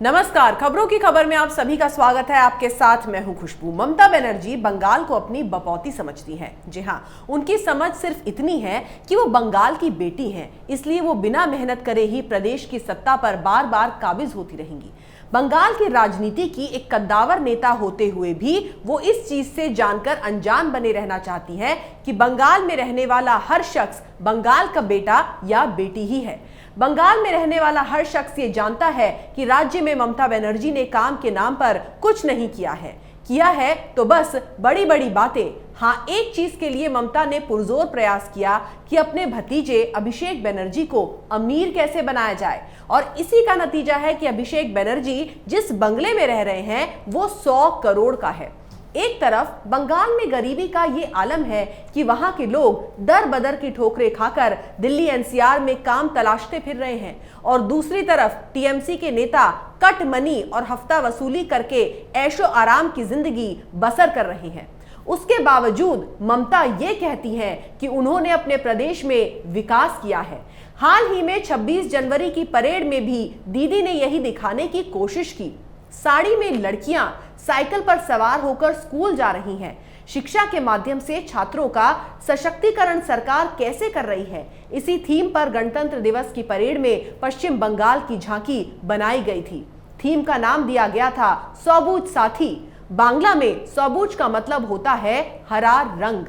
नमस्कार, खबरों की खबर में आप सभी का स्वागत है। आपके साथ मैं हूं खुशबू। ममता बनर्जी बंगाल को अपनी बपौती समझती हैं। जी हां, उनकी समझ सिर्फ इतनी है कि वो बंगाल की बेटी हैं, इसलिए वो बिना मेहनत करे ही प्रदेश की सत्ता पर बार बार काबिज होती रहेंगी। बंगाल की राजनीति की एक कद्दावर नेता होते हुए भी वो इस चीज से जानकर अनजान बने रहना चाहती हैं कि बंगाल में रहने वाला हर शख्स बंगाल का बेटा या बेटी ही है। बंगाल में रहने वाला हर शख्स ये जानता है कि राज्य में ममता बनर्जी ने काम के नाम पर कुछ नहीं किया है तो बस बड़ी बड़ी बातें। हाँ, एक चीज के लिए ममता ने पुरजोर प्रयास किया कि अपने भतीजे अभिषेक बनर्जी को अमीर कैसे बनाया जाए, और इसी का नतीजा है कि अभिषेक बनर्जी जिस बंगले में रह रहे हैं वो 100 करोड़ का है। एक तरफ बंगाल में गरीबी का ये आलम है कि वहां के लोग दर बदर की ठोकरें खाकर दिल्ली एनसीआर में काम तलाशते फिर रहे हैं, और दूसरी तरफ टीएमसी के नेता कट मनी और हफ्ता वसूली करके ऐशो आराम की जिंदगी बसर कर रहे हैं। उसके बावजूद ममता ये कहती हैं कि उन्होंने अपने प्रदेश में विकास किया है। हाल ही में 26 जनवरी की परेड में भी दीदी ने यही दिखाने की कोशिश की। साड़ी में लड़कियां साइकिल पर सवार होकर स्कूल जा रही हैं। शिक्षा के माध्यम से छात्रों का सशक्तिकरण सरकार कैसे कर रही है, इसी थीम पर गणतंत्र दिवस की परेड में पश्चिम बंगाल की झांकी बनाई गई थी। थीम का नाम दिया गया था सबुज साथी। बांग्ला में सबुज का मतलब होता है हरा रंग।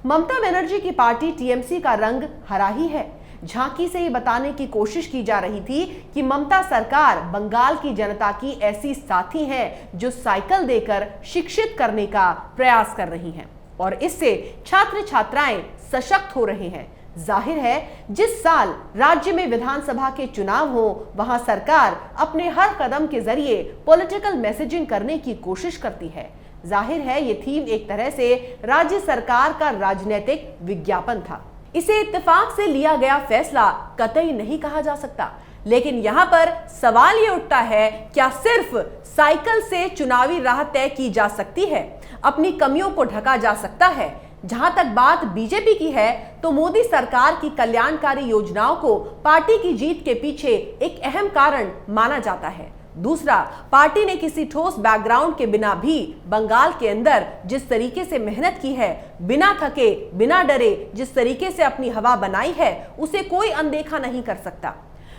ममता बनर्जी की पार्टी टीएमसी का रंग हरा ही है। झांकी से ये बताने की कोशिश की जा रही थी कि ममता सरकार बंगाल की जनता की ऐसी साथी है जो साइकिल देकर शिक्षित करने का प्रयास कर रही हैं, और इससे छात्र छात्राएं सशक्त हो रहे हैं। जाहिर है, जिस साल राज्य में विधानसभा के चुनाव हो वहां सरकार अपने हर कदम के जरिए पॉलिटिकल मैसेजिंग करने की कोशिश करती है। जाहिर है, ये थीम एक तरह से राज्य सरकार का राजनीतिक विज्ञापन था। इसे इत्तेफाक से लिया गया फैसला कतई नहीं कहा जा सकता, लेकिन यहाँ पर सवाल ये उठता है, क्या सिर्फ साइकिल से चुनावी राह तय की जा सकती है, अपनी कमियों को ढका जा सकता है? जहां तक बात बीजेपी की है तो मोदी सरकार की कल्याणकारी योजनाओं को पार्टी की जीत के पीछे एक अहम कारण माना जाता है। दूसरा, पार्टी ने किसी ठोस बैकग्राउंड के बिना भी बंगाल के अंदर जिस तरीके से मेहनत की है, बिना थके बिना डरे जिस तरीके से अपनी हवा बनाई है, उसे कोई अनदेखा नहीं कर सकता।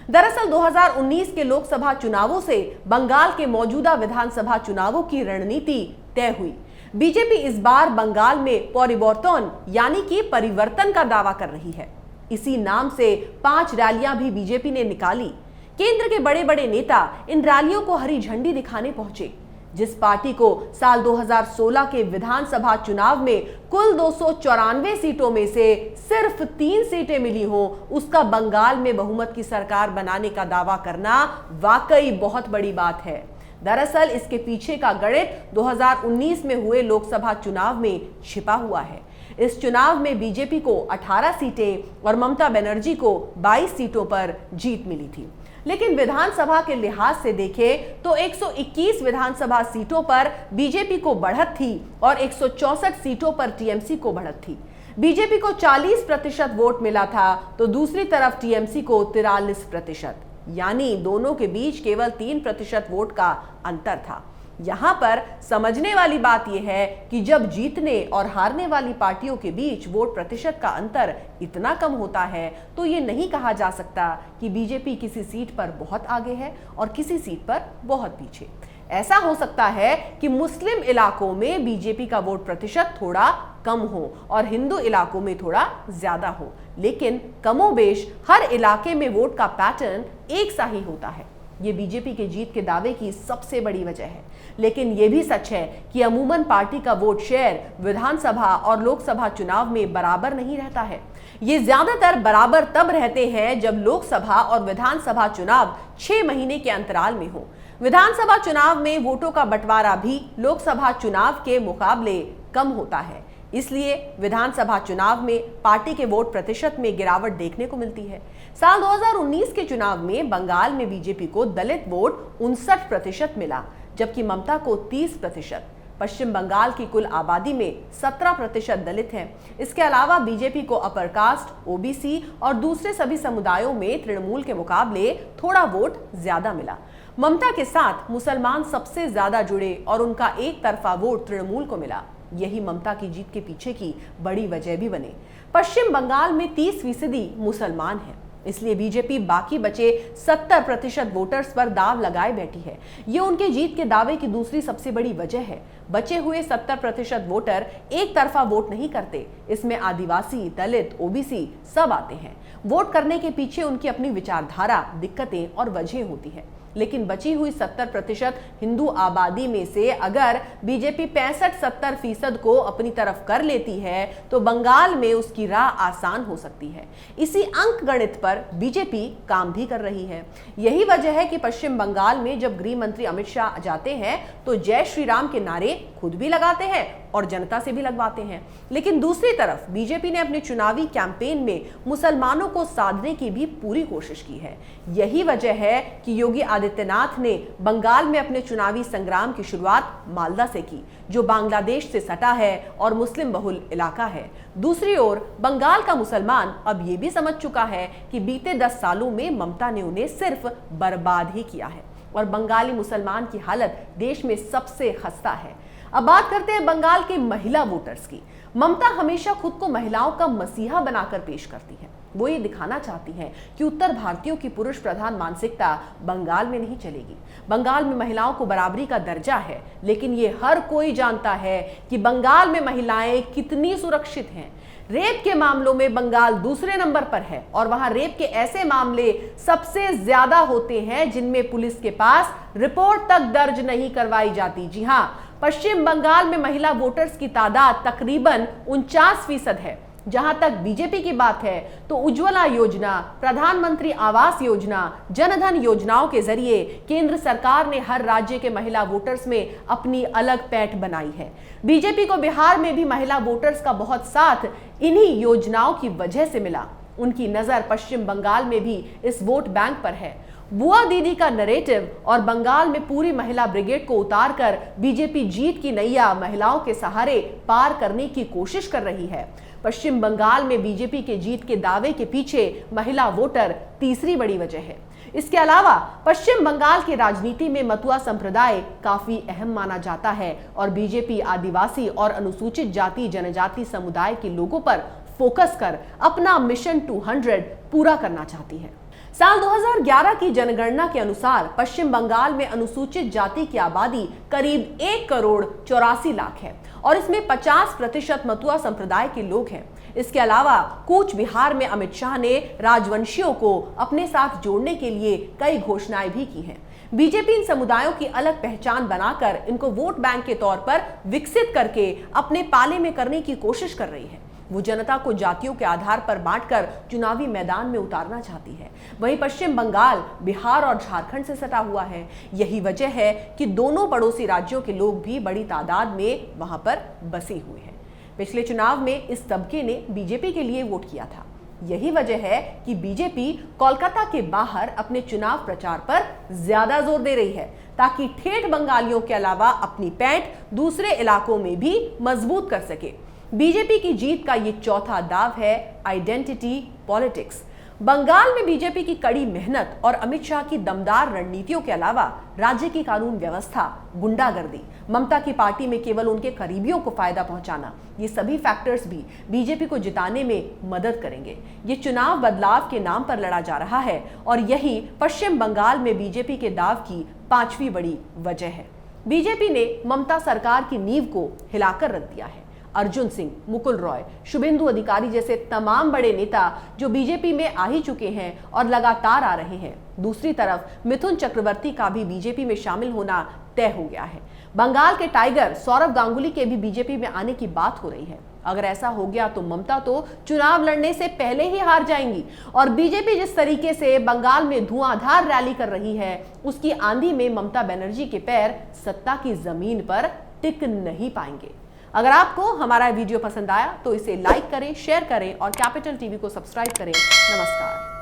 दरअसल 2019 के लोकसभा चुनावों से बंगाल के मौजूदा विधानसभा चुनावों की रणनीति तय हुई। बीजेपी इस बार बंगाल में परिवर्तन यानी कि परिवर्तन का दावा कर रही है। इसी नाम से 5 रैलियां भी बीजेपी ने निकाली। केंद्र के बड़े बड़े नेता इन रैलियों को हरी झंडी दिखाने पहुंचे। जिस पार्टी को साल 2016 के विधानसभा चुनाव में कुल 294 सीटों में से सिर्फ 3 सीटें मिली हो, उसका बंगाल में बहुमत की सरकार बनाने का दावा करना वाकई बहुत बड़ी बात है। दरअसल इसके पीछे का गणित 2019 में हुए लोकसभा चुनाव में छिपा हुआ है। इस चुनाव में बीजेपी को 18 सीटें और ममता बनर्जी को 22 सीटों पर जीत मिली थी। लेकिन विधानसभा के लिहाज से देखें तो 121 विधानसभा सीटों पर बीजेपी को बढ़त थी और 164 सीटों पर टीएमसी को बढ़त थी। बीजेपी को 40% वोट मिला था तो दूसरी तरफ टीएमसी को 43%, यानी दोनों के बीच केवल 3% वोट का अंतर था। यहाँ पर समझने वाली बात यह है कि जब जीतने और हारने वाली पार्टियों के बीच वोट प्रतिशत का अंतर इतना कम होता है तो ये नहीं कहा जा सकता कि बीजेपी किसी सीट पर बहुत आगे है और किसी सीट पर बहुत पीछे। ऐसा हो सकता है कि मुस्लिम इलाकों में बीजेपी का वोट प्रतिशत थोड़ा कम हो और हिंदू इलाकों में थोड़ा ज्यादा हो, लेकिन कमोबेश हर इलाके में वोट का पैटर्न एक सा ही होता है। ये बीजेपी के जीत के दावे की सबसे बड़ी वजह है। लेकिन यह भी सच है कि अमूमन पार्टी का वोट शेयर विधानसभा और लोकसभा चुनाव में बराबर नहीं रहता है। ये ज्यादातर बराबर तब रहते हैं जब लोकसभा और विधानसभा चुनाव 6 महीने के अंतराल में हो। विधानसभा चुनाव में वोटों का बंटवारा भी लोकसभा चुनाव के मुकाबले कम होता है, इसलिए विधानसभा चुनाव में पार्टी के वोट प्रतिशत में गिरावट देखने को मिलती है। साल 2019 के चुनाव में बंगाल में बीजेपी को दलित वोट 59% मिला, जबकि ममता को 30%। पश्चिम बंगाल की कुल आबादी में 17% दलित हैं। इसके अलावा बीजेपी को अपर कास्ट, ओबीसी और दूसरे सभी समुदायों में तृणमूल के मुकाबले थोड़ा वोट ज्यादा मिला। ममता के साथ मुसलमान सबसे ज्यादा जुड़े और उनका एक तरफा वोट तृणमूल को मिला। यही ममता की जीत के पीछे की बड़ी वजह भी बने। पश्चिम बंगाल में 30% मुसलमान हैं, इसलिए बीजेपी बाकी बचे 70% वोटर्स पर दाव लगाए बैठी है। ये उनके जीत के दावे की दूसरी सबसे बड़ी वजह है। बचे हुए 70% वोटर एक तरफा वोट नहीं करते। इसमें आदिवासी, दलित, ओबीसी सब आते हैं। वोट करने के पीछे उनकी अपनी विचारधारा, दिक्कतें और वजह होती है। लेकिन बची हुई 70% हिंदू आबादी में से अगर बीजेपी 65-70% को अपनी तरफ कर लेती है तो बंगाल में उसकी राह आसान हो सकती है। इसी अंक गणित पर बीजेपी काम भी कर रही है। यही वजह है कि पश्चिम बंगाल में जब गृह मंत्री अमित शाह जाते हैं तो जय श्री राम के नारे खुद भी लगाते हैं और जनता से भी लगवाते हैं। लेकिन दूसरी तरफ बीजेपी ने अपने चुनावी कैंपेन में मुसलमानों को साधने की भी पूरी कोशिश की है। यही वजह है कि योगी आदित्यनाथ ने बंगाल में अपने चुनावी संग्राम की शुरुआत मालदा से की, जो बांग्लादेश से सटा है और मुस्लिम बहुल इलाका है। दूसरी ओर बंगाल का मुसलमान अब ये भी समझ चुका है कि बीते 10 सालों में ममता ने उन्हें सिर्फ बर्बाद ही किया है और बंगाली मुसलमान की हालत देश में सबसे खस्ता है। अब बात करते हैं बंगाल के महिला वोटर्स की। ममता हमेशा खुद को महिलाओं का मसीहा बनाकर पेश करती है। वो ये दिखाना चाहती हैं कि उत्तर भारतीयों की पुरुष प्रधान मानसिकता बंगाल में नहीं चलेगी। बंगाल में महिलाओं को बराबरी का दर्जा है, लेकिन ये हर कोई जानता है कि बंगाल में महिलाएं कितनी सुरक्षित हैं। रेप के मामलों में बंगाल दूसरे नंबर पर है और वहां रेप के ऐसे मामले सबसे ज्यादा होते हैं जिनमें पुलिस के पास रिपोर्ट तक दर्ज नहीं करवाई जाती। जी हां, पश्चिम बंगाल में महिला वोटर्स की तादाद तकरीबन 49% है। जहां तक बीजेपी की बात है तो उज्ज्वला योजना, प्रधानमंत्री आवास योजना, जनधन योजनाओं के जरिए केंद्र सरकार ने हर राज्य के महिला वोटर्स में अपनी अलग पैठ बनाई है। बीजेपी को बिहार में भी महिला वोटर्स का बहुत साथ इन्हीं योजनाओं की वजह से मिला। उनकी नजर पश्चिम बंगाल में भी इस वोट बैंक पर है। बुआ दीदी का नैरेटिव और बंगाल में पूरी महिला ब्रिगेड को उतारकर बीजेपी जीत की नैया महिलाओं के सहारे पार करने की कोशिश कर रही है। पश्चिम बंगाल में बीजेपी के जीत के दावे के पीछे महिला वोटर तीसरी बड़ी वजह है। इसके अलावा पश्चिम बंगाल की राजनीति में मतुआ संप्रदाय काफी अहम माना जाता है और बीजेपी आदिवासी और अनुसूचित जाति जनजाति समुदाय के लोगों पर फोकस कर अपना मिशन 200 पूरा करना चाहती है। साल 2011 की जनगणना के अनुसार पश्चिम बंगाल में अनुसूचित जाति की आबादी करीब 1,84,00,000 है और इसमें 50% मतुआ संप्रदाय के लोग हैं। इसके अलावा कूच बिहार में अमित शाह ने राजवंशियों को अपने साथ जोड़ने के लिए कई घोषणाएं भी की हैं। बीजेपी इन समुदायों की अलग पहचान बनाकर इनको वोट बैंक के तौर पर विकसित करके अपने पाले में करने की कोशिश कर रही है। वो जनता को जातियों के आधार पर बांटकर चुनावी मैदान में उतारना चाहती है। वहीं पश्चिम बंगाल बिहार और झारखंड से सटा हुआ है। यही वजह है कि दोनों पड़ोसी राज्यों के लोग भी बड़ी तादाद में वहां पर बसे हुए हैं। पिछले चुनाव में इस तबके ने बीजेपी के लिए वोट किया था। यही वजह है कि बीजेपी कोलकाता के बाहर अपने चुनाव प्रचार पर ज्यादा जोर दे रही है ताकि ठेठ बंगालियों के अलावा अपनी पैठ दूसरे इलाकों में भी मजबूत कर सके। बीजेपी की जीत का ये चौथा दाव है आइडेंटिटी पॉलिटिक्स। बंगाल में बीजेपी की कड़ी मेहनत और अमित शाह की दमदार रणनीतियों के अलावा राज्य की कानून व्यवस्था, गुंडागर्दी, ममता की पार्टी में केवल उनके करीबियों को फायदा पहुंचाना, ये सभी फैक्टर्स भी बीजेपी को जिताने में मदद करेंगे। ये चुनाव बदलाव के नाम पर लड़ा जा रहा है और यही पश्चिम बंगाल में बीजेपी के दाव की 5वीं बड़ी वजह है। बीजेपी ने ममता सरकार की नींव को हिलाकर रख दिया है। अर्जुन सिंह, मुकुल रॉय, शुभेंदु अधिकारी जैसे तमाम बड़े नेता जो बीजेपी में आ ही चुके हैं और लगातार आ रहे हैं। दूसरी तरफ मिथुन चक्रवर्ती का भी बीजेपी में शामिल होना तय हो गया है। बंगाल के टाइगर सौरव गांगुली के भी बीजेपी में आने की बात हो रही है। अगर ऐसा हो गया तो ममता तो चुनाव लड़ने से पहले ही हार जाएंगी और बीजेपी जिस तरीके से बंगाल में धुआंधार रैली कर रही है, उसकी आंधी में ममता बनर्जी के पैर सत्ता की जमीन पर टिक नहीं पाएंगे। अगर आपको हमारा वीडियो पसंद आया तो इसे लाइक करें, शेयर करें और कैपिटल टीवी को सब्सक्राइब करें। नमस्कार।